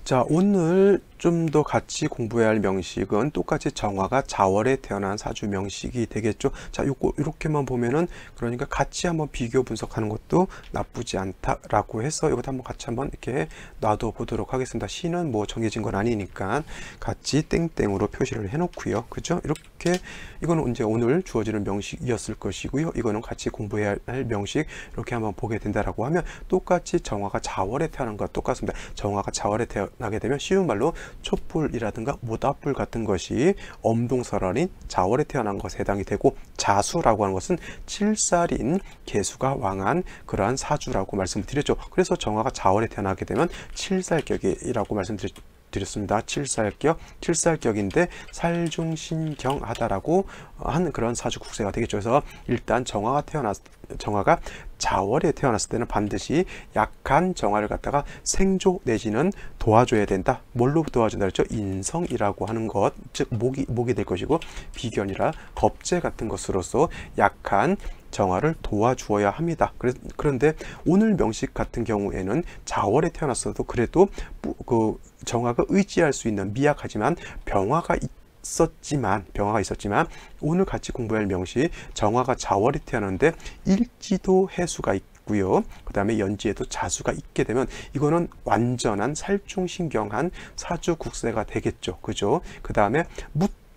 자, 오늘 좀 더 같이 공부해야 할 명식은 똑같이 정화가 자월에 태어난 사주 명식이 되겠죠. 자, 요거 이렇게만 보면은 그러니까 같이 한번 비교 분석하는 것도 나쁘지 않다라고 해서 이것도 한번 같이 한번 이렇게 놔둬 보도록 하겠습니다. 시는 뭐 정해진 건 아니니까 같이 땡땡으로 표시를 해 놓고요. 그죠? 이렇게 이거는 이제 오늘 주어지는 명식이었을 것이고요. 이거는 같이 공부해야 할 명식 이렇게 한번 보게 된다라고 하면 똑같이 정화가 자월에 태어난 것과 똑같습니다. 정화가 자월에 태어나게 되면 쉬운 말로 촛불이라든가 모닥불 같은 것이 엄동설월인 자월에 태어난 것에 해당이 되고, 자수라고 하는 것은 칠살인 개수가 왕한 그러한 사주라고 말씀을 드렸죠. 그래서 정화가 자월에 태어나게 되면 칠살격이라고 말씀드렸습니다. 칠살격인데 살중신경하다라고 한 그런 사주 국세가 되겠죠. 그래서 일단 정화가 자월에 태어났을 때는 반드시 약한 정화를 갖다가 생조 내지는 도와줘야 된다. 뭘로 도와준다 그랬죠? 인성이라고 하는 것, 즉 목이 될 것이고, 비견이라 겁재 같은 것으로서 약한 정화를 도와주어야 합니다. 그런데 오늘 명식 같은 경우에는 자월에 태어났어도 그래도 그 정화가 의지할 수 있는 미약하지만 병화가 있었지만 오늘 같이 공부할 명식 정화가 자월에 태어났는데 일지도 해수가 있고요. 그 다음에 연지에도 자수가 있게 되면 이거는 완전한 살중신경한 사주 국세가 되겠죠. 그죠? 그 다음에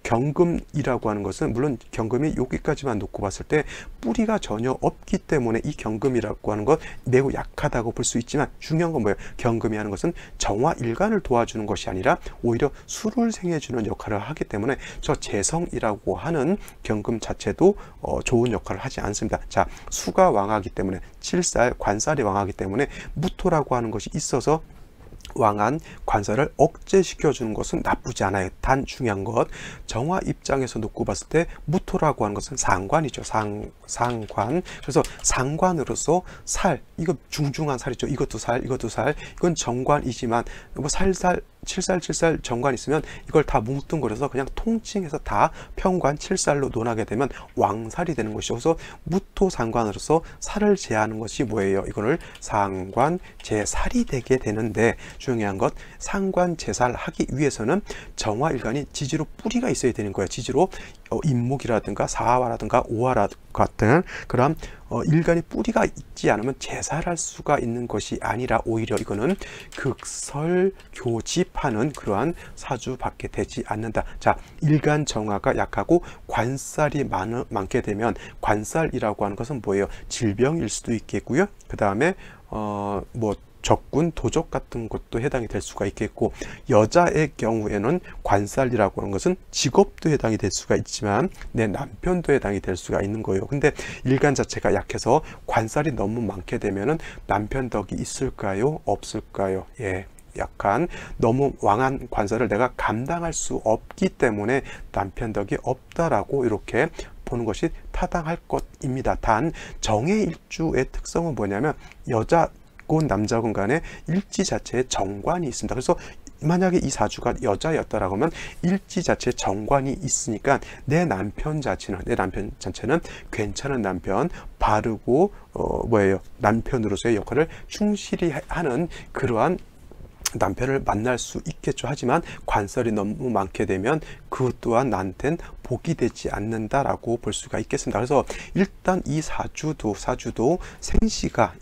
경금이라고 하는 것은 물론 경금이 여기까지만 놓고 봤을 때 뿌리가 전혀 없기 때문에 이 경금이라고 하는 것 매우 약하다고 볼 수 있지만, 중요한 건 뭐예요? 경금이 하는 것은 정화일간을 도와주는 것이 아니라 오히려 수를 생해주는 역할을 하기 때문에 저 재성이라고 하는 경금 자체도 좋은 역할을 하지 않습니다. 자, 수가 왕하기 때문에 칠살 관살이 왕하기 때문에 무토라고 하는 것이 있어서 왕한 관살을 억제시켜주는 것은 나쁘지 않아요. 단 중요한 것, 정화 입장에서 놓고 봤을 때 무토라고 하는 것은 상관이죠. 상관. 그래서 상관으로서 살, 이거 중중한 살이죠. 이것도 살, 이건 정관이지만 뭐 칠살 정관 있으면 이걸 다 뭉뚱그려서 그냥 통칭해서 다 평관 칠살로 논하게 되면 왕살이 되는 것이죠. 그래서 무토 상관으로서 살을 제하는 것이 뭐예요? 이거를 상관 제살이 되게 되는데, 중요한 것, 상관 제살 하기 위해서는 정화일간이 지지로 뿌리가 있어야 되는 거예요. 지지로 인목이라든가 사화라든가 오화라 같은 그런 일간이 뿌리가 있지 않으면 제살할 수가 있는 것이 아니라 오히려 이거는 극설교집하는 그러한 사주밖에 되지 않는다. 자, 일간 정화가 약하고 관살이 많게 되면, 관살이라고 하는 것은 뭐예요? 질병일 수도 있겠고요. 그 다음에 적군, 도적 같은 것도 해당이 될 수가 있겠고, 여자의 경우에는 관살이라고 하는 것은 직업도 해당이 될 수가 있지만 내 남편도 해당이 될 수가 있는 거예요. 근데 일간 자체가 약해서 관살이 너무 많게 되면은 남편 덕이 있을까요? 없을까요? 예. 약한 너무 왕한 관살을 내가 감당할 수 없기 때문에 남편 덕이 없다라고 이렇게 보는 것이 타당할 것입니다. 단 정해일주의 특성은 뭐냐면 여자건 남자건 간에 일지 자체에 정관이 있습니다. 그래서 만약에 이 사주가 여자였다라고 하면 일지 자체에 정관이 있으니까 내 남편 자체는 괜찮은 남편, 바르고 남편으로서의 역할을 충실히 하는 그러한 남편을 만날 수 있겠죠. 하지만 관살이 너무 많게 되면 그것 또한 나한텐 복이 되지 않는다라고 볼 수가 있겠습니다. 그래서 일단 이 사주도 생시가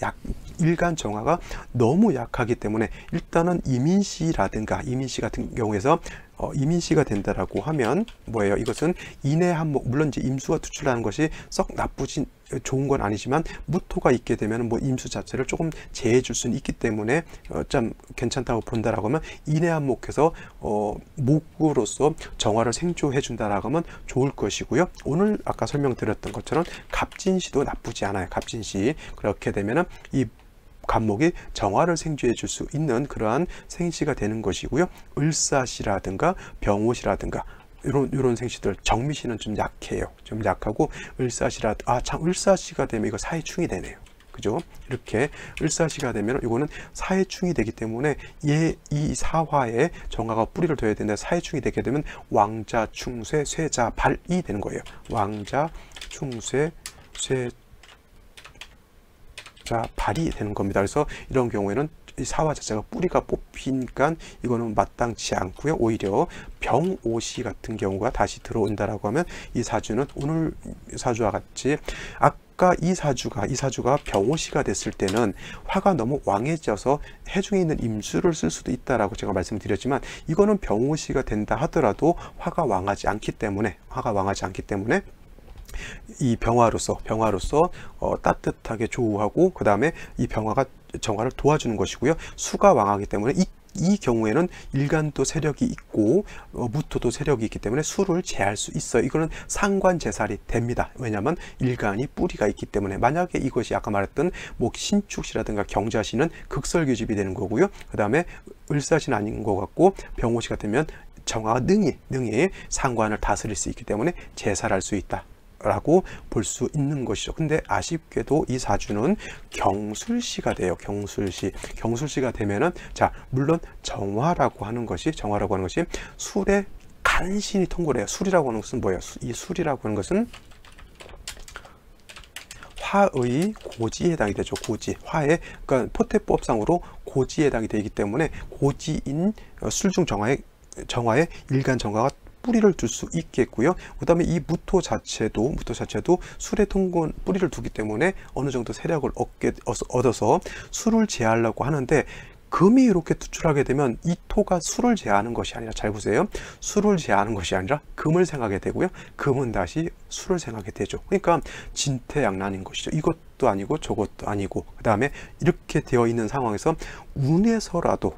일간 정화가 너무 약하기 때문에 일단은 이민시 같은 경우에서 이민시가 된다라고 하면 뭐예요? 이것은 인해 한목, 물론 이제 임수가 투출하는 것이 썩 나쁘진 좋은 건 아니지만 무토가 있게 되면 임수 자체를 조금 제해 줄 수는 있기 때문에 좀 괜찮다고 본다라고 하면 인해 한목해서 목으로서 정화를 생조해 준다라고 하면 좋을 것이고요. 오늘 아까 설명드렸던 것처럼 갑진시도 나쁘지 않아요. 갑진시 그렇게 되면은 이 간목이 정화를 생주해 줄 수 있는 그러한 생시가 되는 것이고요. 을사시라든가 병호시라든가 이런 생시들, 정미시는 좀 약해요. 좀 약하고 을사시가 되면 이거 사해충이 되네요. 그죠? 이렇게 을사시가 되면 이거는 사해충이 되기 때문에 이 사화에 정화가 뿌리를 둬야 되는데 사해충이 되게 되면 왕자, 충쇠, 쇠자, 발이 되는 거예요. 왕자, 충쇠, 쇠자, 발이 되는 겁니다. 그래서 이런 경우에는 이 사화 자체가 뿌리가 뽑히니까 이거는 마땅치 않고요. 오히려 병오시 같은 경우가 다시 들어온다라고 하면 이 사주는 오늘 사주와 같이 아까 이 사주가 병오시가 됐을 때는 화가 너무 왕해져서 해중에 있는 임수를 쓸 수도 있다라고 제가 말씀드렸지만, 이거는 병오시가 된다 하더라도 화가 왕하지 않기 때문에 이 병화로서 따뜻하게 조우하고, 그 다음에 이 병화가 정화를 도와주는 것이고요. 수가 왕하기 때문에 이 경우에는 일간도 세력이 있고 무토도 세력이 있기 때문에 수를 제할 수 있어요. 이거는 상관제살이 됩니다. 왜냐하면 일간이 뿌리가 있기 때문에. 만약에 이것이 아까 말했던 뭐 신축시라든가 경자시는 극설교집이 되는 거고요. 그 다음에 을사시는 아닌 것 같고 병오시가 되면 정화가 능히 상관을 다스릴 수 있기 때문에 제살할 수 있다 라고 볼 수 있는 것이죠. 근데 아쉽게도 이 사주는 경술시가 돼요. 경술시가 되면은, 자, 물론 정화라고 하는 것이 술에 간신히 통과를 해요. 술이라고 하는 것은 뭐예요? 이 술이라고 하는 것은 화의 고지에 해당이 되죠. 고지. 화의, 그러니까 포태법상으로 고지에 해당이 되기 때문에 고지인 술중 정화의 일간 정화가 뿌리를 둘 수 있겠고요. 그 다음에 이 무토 자체도 술에 통근 뿌리를 두기 때문에 어느 정도 세력을 얻어서 술을 제하려고 하는데, 금이 이렇게 투출하게 되면 이 토가 술을 제하는 것이 아니라, 잘 보세요, 술을 제하는 것이 아니라 금을 생하게 되고요. 금은 다시 술을 생하게 되죠. 그러니까 진퇴양난인 것이죠. 이것도 아니고 저것도 아니고. 그 다음에 이렇게 되어 있는 상황에서 운에서라도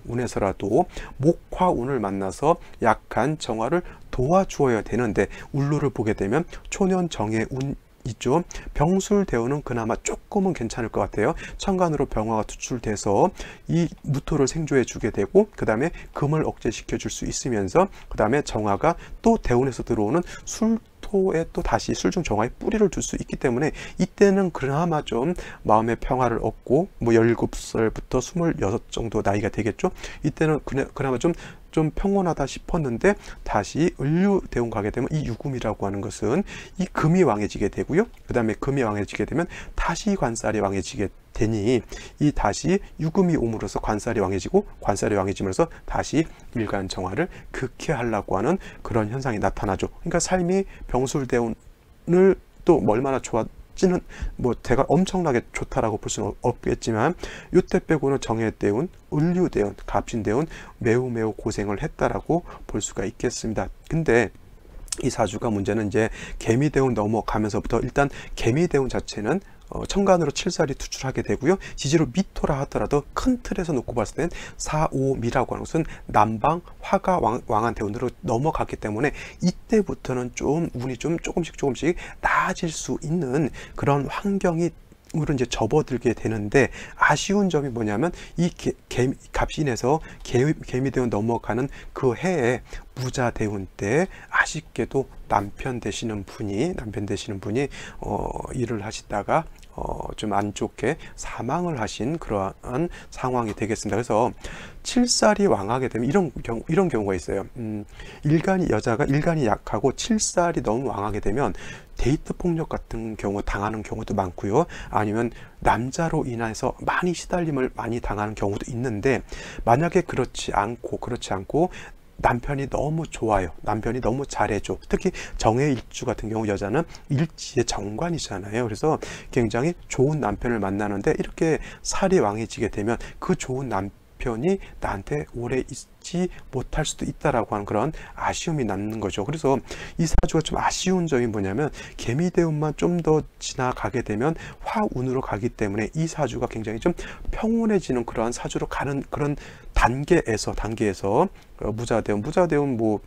목화운을 만나서 약한 정화를 도와주어야 되는데, 울루를 보게 되면 초년정의 운 있죠. 병술대운은 그나마 조금은 괜찮을 것 같아요. 천간으로 병화가 투출돼서 이 무토를 생조해 주게 되고, 그 다음에 금을 억제시켜 줄 수 있으면서, 그 다음에 정화가 또 대운에서 들어오는 술토에 또 다시 술중 정화에 뿌리를 둘 수 있기 때문에, 이때는 그나마 좀 마음의 평화를 얻고, 뭐 17살부터 26 정도 나이가 되겠죠. 이때는 그나마 좀 평온하다 싶었는데, 다시 을류대운 가게 되면 이 유금이라고 하는 것은 이 금이 왕해지게 되고요. 그 다음에 금이 왕해지게 되면 다시 관살이 왕해지게 되니, 이 다시 유금이 옴으로써 관살이 왕해지고, 관살이 왕해지면서 다시 일간 정화를 극해하려고 하는 그런 현상이 나타나죠. 그러니까 삶이 병술대운을 또 얼마나 는 뭐 제가 엄청나게 좋다라고 볼 수는 없겠지만, 이때 빼고는 정해대운, 을류대운, 갑신대운 매우 고생을 했다라고 볼 수가 있겠습니다. 근데 이 사주가 문제는 이제 개미대운 넘어가면서부터, 일단 개미대운 자체는 천간으로 칠살이 투출하게 되고요. 지지로 미토라 하더라도 큰 틀에서 놓고 봤을 땐 4,5미라고 하는 것은 남방 화가 왕한 대운으로 넘어갔기 때문에, 이때부터는 좀 운이 조금씩 나아질 수 있는 그런 환경이 으로 이제 접어들게 되는데, 아쉬운 점이 뭐냐면, 이 갑신에서 개미대운 넘어가는 그 해에 무자대운 때 아쉽게도 남편 되시는 분이 일을 하시다가 좀 안 좋게 사망을 하신 그러한 상황이 되겠습니다. 그래서 칠살이 왕하게 되면 이런 경우가 있어요. 여자가 일간이 약하고 칠살이 너무 왕하게 되면 데이트 폭력 같은 경우 당하는 경우도 많고요. 아니면 남자로 인해서 많이 시달림을 많이 당하는 경우도 있는데, 만약에 그렇지 않고 남편이 너무 좋아요. 남편이 너무 잘해줘. 특히 정해일주 같은 경우 여자는 일지의 정관이잖아요. 그래서 굉장히 좋은 남편을 만나는데, 이렇게 살이 왕해지게 되면 그 좋은 남편이 나한테 오래 있지 못할 수도 있다라고 하는 그런 아쉬움이 남는 거죠. 그래서 이 사주가 좀 아쉬운 점이 뭐냐면, 개미대운만 좀 더 지나가게 되면 화운으로 가기 때문에 이 사주가 굉장히 좀 평온해지는 그러한 사주로 가는 그런 단계에서 무자대운 뭐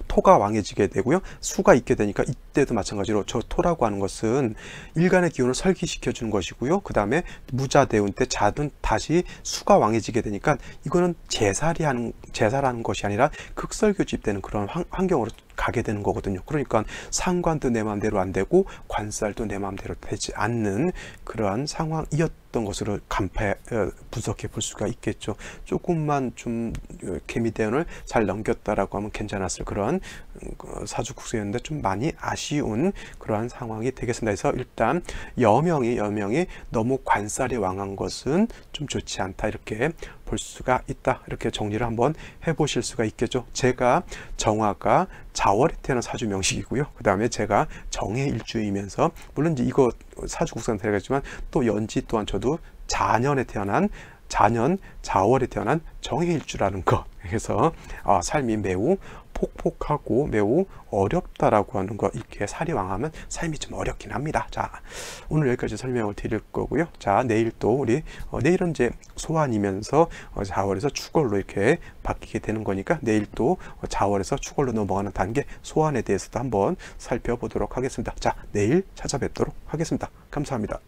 토가 왕해지게 되고요. 수가 있게 되니까, 이때도 마찬가지로 저 토라고 하는 것은 일간의 기운을 설기시켜 주는 것이고요. 그 다음에 무자대운 때 자든 다시 수가 왕해지게 되니까, 이거는 제살하는 것이 아니라 극설교집되는 그런 환경으로 가게 되는 거거든요. 그러니까 상관도 내 마음대로 안 되고 관살도 내 마음대로 되지 않는 그러한 상황이었던 것으로 분석해 볼 수가 있겠죠. 조금만 좀 개미대운을 잘 넘겼다라고 하면 괜찮았을 그런 사주국수였는데 좀 많이 아쉬운 그러한 상황이 되겠습니다. 그래서 일단 여명이 너무 관살이 왕한 것은 좀 좋지 않다, 이렇게 볼 수가 있다. 이렇게 정리를 한번 해보실 수가 있겠죠. 제가 정화가 자월에 태어난 사주 명식이고요. 그 다음에 제가 정해 일주이면서, 물론 이제 이거 사주 국상 들어가지만 또 연지 또한 저도 자년에 태어난, 자년 자월에 태어난 정해 일주라는 것. 그래서 삶이 매우 폭폭하고 매우 어렵다라고 하는 거, 이렇게 살이 왕하면 삶이 좀 어렵긴 합니다. 자, 오늘 여기까지 설명을 드릴 거고요. 자, 내일 또 우리 내일은 이제 소환이면서 자월에서 축월로 이렇게 바뀌게 되는 거니까 내일 또 자월에서 축월로 넘어가는 단계 소환에 대해서도 한번 살펴보도록 하겠습니다. 자, 내일 찾아뵙도록 하겠습니다. 감사합니다.